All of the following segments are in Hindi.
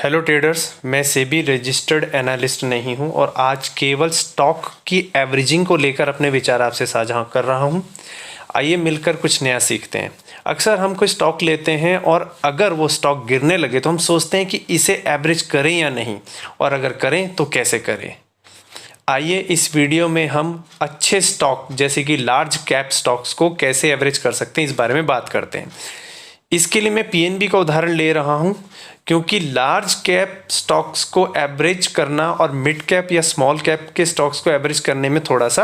हेलो ट्रेडर्स, मैं सेबी रजिस्टर्ड एनालिस्ट नहीं हूं और आज केवल स्टॉक की एवरेजिंग को लेकर अपने विचार आपसे साझा कर रहा हूं। आइए मिलकर कुछ नया सीखते हैं। अक्सर हम कोई स्टॉक लेते हैं और अगर वो स्टॉक गिरने लगे तो हम सोचते हैं कि इसे एवरेज करें या नहीं, और अगर करें तो कैसे करें। आइए इस वीडियो में हम अच्छे स्टॉक जैसे कि लार्ज कैप स्टॉक्स को कैसे एवरेज कर सकते हैं, इस बारे में बात करते हैं। इसके लिए मैं पीएनबी का उदाहरण ले रहा हूं, क्योंकि लार्ज कैप स्टॉक्स को एवरेज करना और मिड कैप या स्मॉल कैप के स्टॉक्स को एवरेज करने में थोड़ा सा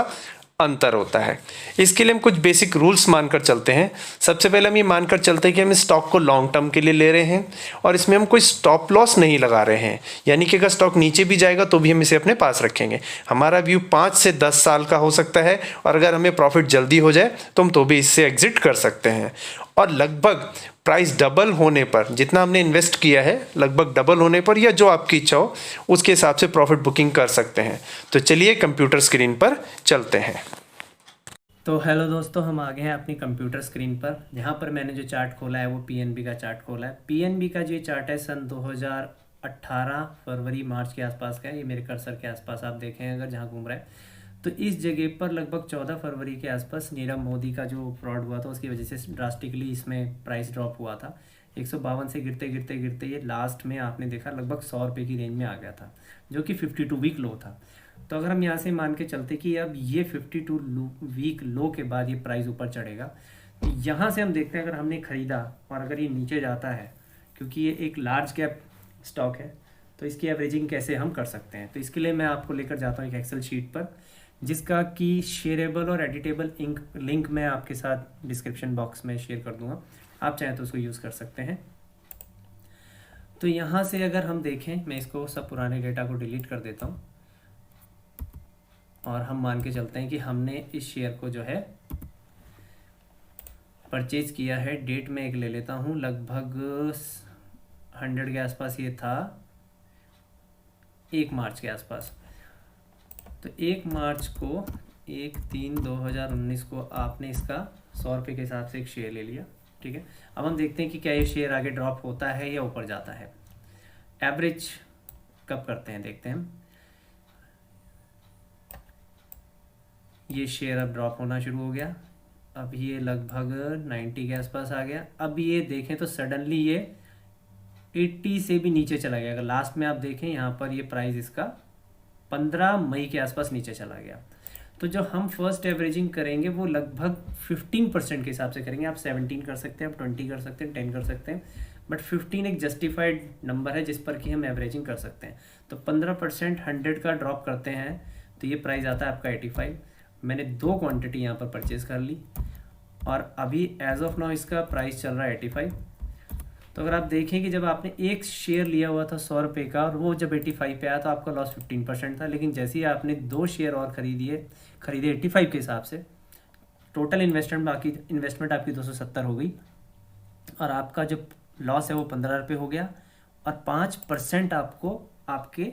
अंतर होता है। इसके लिए हम कुछ बेसिक रूल्स मानकर चलते हैं। सबसे पहले हम ये मानकर चलते हैं कि हम इस स्टॉक को लॉन्ग टर्म के लिए ले रहे हैं और इसमें हम कोई स्टॉप लॉस नहीं लगा रहे हैं, यानी कि अगर स्टॉक नीचे भी जाएगा तो भी हम इसे अपने पास रखेंगे। हमारा व्यू 5 से 10 साल का हो सकता है और अगर हमें प्रॉफिट जल्दी हो जाए तो हम तो भी इससे एग्जिट कर सकते हैं। और लगभग प्राइस डबल होने पर, जितना हमने इन्वेस्ट किया है लगभग डबल होने पर या जो आपकी इच्छा हो उसके हिसाब से प्रॉफिट बुकिंग कर सकते हैं। तो चलिए कंप्यूटर स्क्रीन पर चलते हैं। तो हेलो दोस्तों, हम आ गए हैं अपनी कंप्यूटर स्क्रीन पर। यहाँ पर मैंने जो चार्ट खोला है वो पीएनबी का चार्ट खोला है। पीएनबी का जो चार्ट है सन 2018 फरवरी मार्च के आसपास का है। ये मेरे कर्सर के आसपास आप देखें अगर जहाँ घूम रहा है तो इस जगह पर लगभग 14 फरवरी के आसपास नीरव मोदी का जो फ्रॉड हुआ था उसकी वजह से ड्रास्टिकली इसमें प्राइस ड्रॉप हुआ था। 152 से गिरते गिरते गिरते ये लास्ट में आपने देखा लगभग 100 रुपये की रेंज में आ गया था, जो कि 52 वीक लो था। तो अगर हम यहाँ से मान के चलते कि अब ये 52 वीक लो के बाद ये प्राइस ऊपर चढ़ेगा, तो यहाँ से हम देखते हैं अगर हमने ख़रीदा और अगर ये नीचे जाता है, क्योंकि ये एक लार्ज कैप स्टॉक है, तो इसकी एवरेजिंग कैसे हम कर सकते हैं। तो इसके लिए मैं आपको लेकर जाता हूँ एक एक्सेल शीट पर, जिसका कि शेयरेबल और एडिटेबल लिंक मैं आपके साथ डिस्क्रिप्शन बॉक्स में शेयर कर दूंगा। आप चाहें तो उसको यूज़ कर सकते हैं। तो यहाँ से अगर हम देखें, मैं इसको सब पुराने डेटा को डिलीट कर देता हूँ और हम मान के चलते हैं कि हमने इस शेयर को जो है परचेज किया है। डेट में एक ले लेता हूँ, लगभग 100 के आसपास ये था, 1 मार्च के आसपास। तो 1 मार्च को 1/3/2019 को आपने इसका 100 रुपये के हिसाब से एक शेयर ले लिया। ठीक है, अब हम देखते हैं कि क्या ये शेयर आगे ड्रॉप होता है या ऊपर जाता है। एवरेज कब करते हैं देखते हैं हम। ये शेयर अब ड्रॉप होना शुरू हो गया, अब ये लगभग 90 के आसपास आ गया। अब ये देखें तो सडनली ये 80 से भी नीचे चला गया। अगर लास्ट में आप देखें यहाँ पर ये प्राइस इसका 15 मई के आसपास नीचे चला गया। तो जो हम फर्स्ट एवरेजिंग करेंगे वो लगभग 15% के हिसाब से करेंगे। आप 17 कर सकते हैं, आप 20 कर सकते हैं, 10 कर सकते हैं, बट 15 एक जस्टिफाइड नंबर है जिस पर कि हम एवरेजिंग कर सकते हैं। तो 15% 100 का ड्रॉप करते हैं तो ये प्राइस आता है आपका 85। मैंने 2 क्वांटिटी यहाँ पर परचेज कर ली और अभी एज ऑफ नाउ इसका प्राइस चल रहा है 85। तो अगर आप देखें कि जब आपने एक शेयर लिया हुआ था 100 रुपये का और वो जब 85 पे आया तो आपका लॉस 15% था, लेकिन जैसे ही आपने 2 शेयर और खरीदे 85 के हिसाब से, टोटल इन्वेस्टमेंट आपकी 270 हो गई और आपका जो लॉस है वो 15 रुपये हो गया और 5% आपको आपके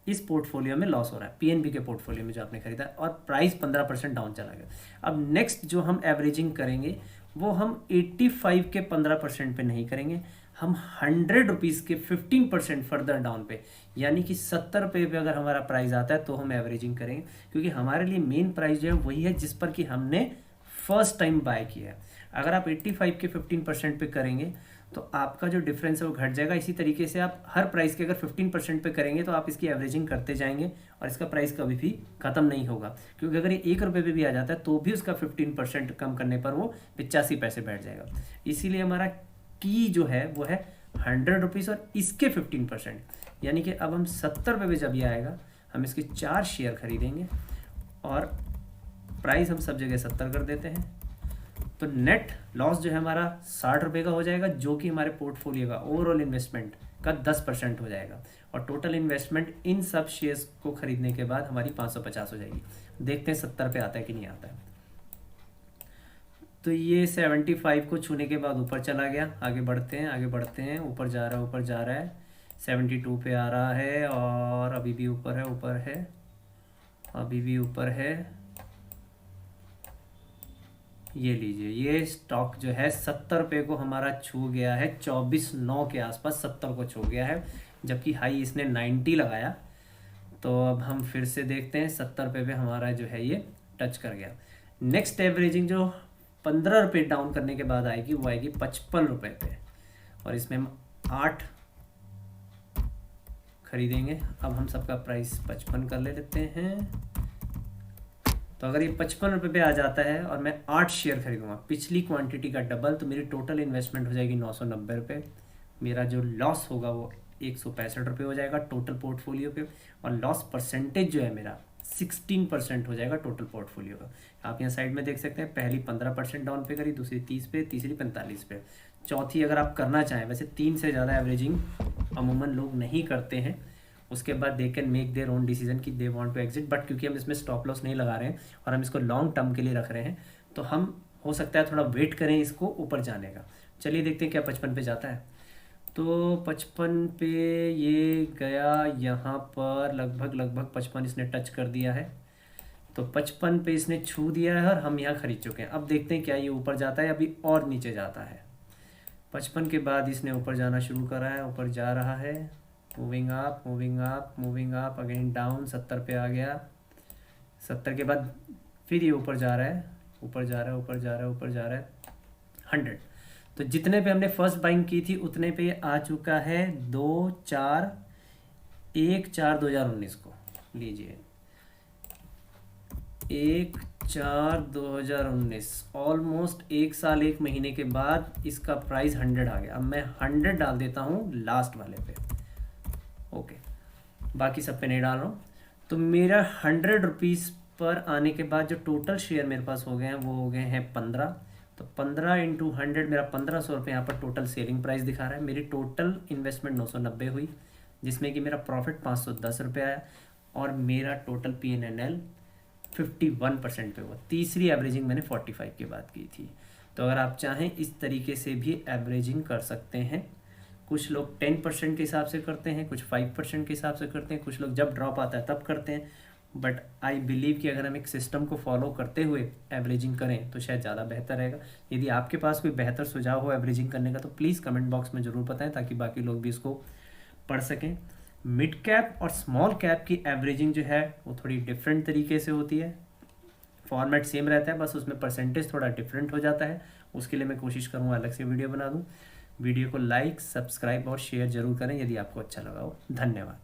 इस पोर्टफोलियो में लॉस हो रहा है, पीएनबी के पोर्टफोलियो में जो आपने खरीदा, और प्राइस 15% डाउन चला गया। अब नेक्स्ट जो हम एवरेजिंग करेंगे वो हम 85 के 15% पे नहीं करेंगे, हम 100 रुपीज़ के 15% फर्दर डाउन पे, यानी कि 70 रुपये पे अगर हमारा प्राइस आता है तो हम एवरेजिंग करेंगे, क्योंकि हमारे लिए मेन प्राइस जो है वही है जिस पर कि हमने फर्स्ट टाइम बाय किया है। अगर आप 85 के 15% पे करेंगे तो आपका जो डिफरेंस है वो घट जाएगा। इसी तरीके से आप हर प्राइस के अगर 15% पे करेंगे तो आप इसकी एवरेजिंग करते जाएंगे और इसका प्राइस कभी भी ख़त्म नहीं होगा, क्योंकि अगर ये 1 रुपये पे भी आ जाता है तो भी उसका 15% कम करने पर वो 85 पैसे बैठ जाएगा। इसीलिए हमारा की जो है वो है 100 रुपीज़ और इसके 15%, यानी कि अब हम 70 रुपये पे जब ये आएगा हम इसके 4 शेयर खरीदेंगे और प्राइस हम सब जगह 70 कर देते हैं। तो नेट लॉस जो है हमारा 60 रुपये का हो जाएगा, जो कि हमारे पोर्टफोलियो का ओवरऑल इन्वेस्टमेंट का 10% हो जाएगा और टोटल इन्वेस्टमेंट इन सब शेयर्स को खरीदने के बाद हमारी 550 हो जाएगी। देखते हैं 70 पे आता है कि नहीं आता है। तो ये 75 को छूने के बाद ऊपर चला गया। आगे बढ़ते हैं, ऊपर जा रहा है 72 पे आ रहा है और अभी भी ऊपर है। ये लीजिए, ये स्टॉक जो है 70 रुपये को हमारा छू गया है, 24.9 के आसपास 70 को छू गया है, जबकि हाई इसने 90 लगाया। तो अब हम फिर से देखते हैं, 70 रुपये पे हमारा जो है ये टच कर गया। नेक्स्ट एवरेजिंग जो 15 रुपये डाउन करने के बाद आएगी वो आएगी 55 रुपये पे, और इसमें हम 8 खरीदेंगे। अब हम सबका प्राइस 55 कर लेते हैं। तो अगर ये 55 रुपये पे आ जाता है और मैं 8 शेयर खरीदूंगा, पिछली क्वांटिटी का डबल, तो मेरी टोटल इन्वेस्टमेंट हो जाएगी 990 रुपये। मेरा जो लॉस होगा वो 165 रुपये हो जाएगा टोटल पोर्टफोलियो पे, और लॉस परसेंटेज जो है मेरा 16% हो जाएगा टोटल पोर्टफोलियो का। आप यहाँ साइड में देख सकते हैं, पहली 15% डाउन पे करी, दूसरी 30 पे, तीसरी 45 पे, चौथी अगर आप करना चाहें, वैसे 3 से ज़्यादा एवरेजिंग अमूमन लोग नहीं करते हैं। उसके बाद they can make their own decision कि they want to exit, but क्योंकि हम इसमें स्टॉप लॉस नहीं लगा रहे हैं और हम इसको लॉन्ग टर्म के लिए रख रहे हैं, तो हम हो सकता है थोड़ा वेट करें इसको ऊपर जाने का। चलिए देखते हैं क्या 55 पे जाता है। तो 55 पे ये गया, यहाँ पर लगभग 55 इसने टच कर दिया है। तो 55 पे इसने छू दिया है और हम यहाँ खरीद चुके हैं। अब देखते हैं क्या ये ऊपर जाता है, अभी और नीचे जाता है। 55 के बाद इसने ऊपर जाना शुरू करा है, ऊपर जा रहा है, moving up moving up moving up, again down, 70 पे आ गया। 70 के बाद फिर ये ऊपर जा रहा है, ऊपर जा रहा है, ऊपर जा रहा है, ऊपर जा रहा है, 100। तो जितने पे हमने फर्स्ट बाइंग की थी उतने पे ये आ चुका है 1/4/2019 को। लीजिए 1/4/2019, ऑलमोस्ट 1 साल 1 महीने के बाद इसका प्राइस 100 आ गया। अब मैं 100 डाल देता हूँ लास्ट वाले पे, ओके, बाकी सब पे नहीं डाल रहा हूँ। तो मेरा 100 रुपीज़ पर आने के बाद जो टोटल शेयर मेरे पास हो गए हैं वो हो गए हैं 15। तो 15 इंटू 100 मेरा 1500 रुपये यहाँ पर टोटल सेलिंग प्राइस दिखा रहा है। मेरी टोटल इन्वेस्टमेंट 990 हुई, जिसमें कि मेरा प्रॉफिट 510 रुपये आया, और मेरा टोटल PNL 51% पे हुआ। तीसरी एवरेजिंग मैंने 45 के बाद की थी। तो अगर आप चाहें इस तरीके से भी एवरेजिंग कर सकते हैं। कुछ लोग 10% के हिसाब से करते हैं, कुछ 5% के हिसाब से करते हैं, कुछ लोग जब ड्रॉप आता है तब करते हैं। बट आई बिलीव कि अगर हम एक सिस्टम को फॉलो करते हुए एवरेजिंग करें तो शायद ज़्यादा बेहतर रहेगा। यदि आपके पास कोई बेहतर सुझाव हो एवरेजिंग करने का तो प्लीज़ कमेंट बॉक्स में ज़रूर बताएं, ताकि बाकी लोग भी इसको पढ़ सकें। मिड कैप और स्मॉल कैप की एवरेजिंग जो है वो थोड़ी डिफरेंट तरीके से होती है। फॉर्मेट सेम रहता है, बस उसमें परसेंटेज थोड़ा डिफरेंट हो जाता है। उसके लिए मैं कोशिश करूँगा अलग से वीडियो बना दूँ। वीडियो को लाइक, सब्सक्राइब और शेयर जरूर करें यदि आपको अच्छा लगा हो। धन्यवाद।